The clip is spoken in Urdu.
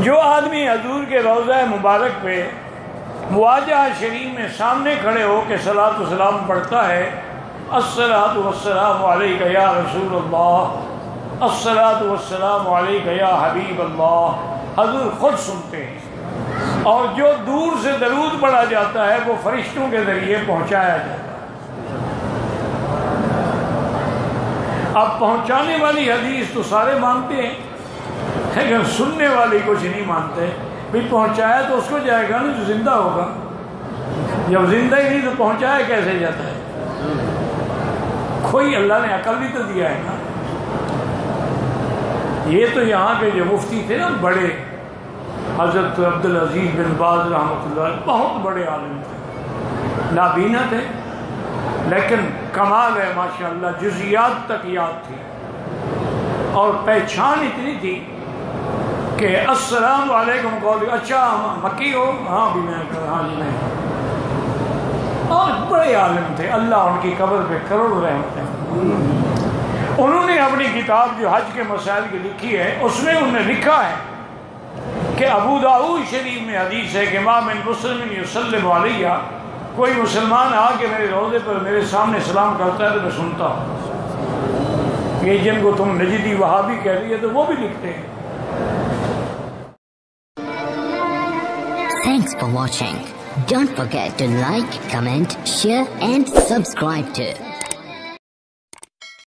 جو آدمی حضور کے روضہ مبارک پہ مواجہہ شریف میں سامنے کھڑے ہو کے صلاۃ و سلام پڑھتا ہے، الصلاۃ والسلام علیک یا رسول اللہ، الصلاۃ والسلام علیک یا حبیب اللہ، حضور خود سنتے ہیں، اور جو دور سے درود پڑھا جاتا ہے وہ فرشتوں کے ذریعے پہنچایا جاتا ہے۔ اب پہنچانے والی حدیث تو سارے مانتے ہیں، لیکن سننے والی کچھ نہیں مانتے۔ بھی پہنچایا تو اس کو جائے گا نا جو زندہ ہوگا، جب زندہ ہی نہیں تو پہنچایا کیسے جاتا ہے؟ کوئی اللہ نے عقل بھی تو دیا ہے نا۔ یہ تو یہاں کے جو مفتی تھے نا بڑے، حضرت عبدالعزیز بن باز رحمۃ اللہ علیہ، بہت بڑے عالم تھے، نابینا تھے، لیکن کمال ہے ماشاءاللہ، جزیات تک یاد تھی اور پہچان اتنی تھی کہ السلام علیکم قول، اچھا مکی ہو؟ ہاں بھی میں، ہاں جی میں، اور بڑے عالم تھے، اللہ ان کی قبر پہ کروڑ رحمت ہے۔ انہوں نے اپنی کتاب جو حج کے مسائل کی لکھی ہے، اس میں انہوں نے لکھا ہے کہ ابو داؤد شریف میں حدیث ہے کہ ما من مسلم یسلم علیہ، کوئی مسلمان آ کے میرے روضے پر میرے سامنے سلام کرتا ہے تو میں سنتا ہوں۔ یہ جن کو تم نجدی وہابی کہہ رہی ہے تو وہ بھی لکھتے ہیں۔ Thanks for watching. Don't forget to like, comment, share and subscribe to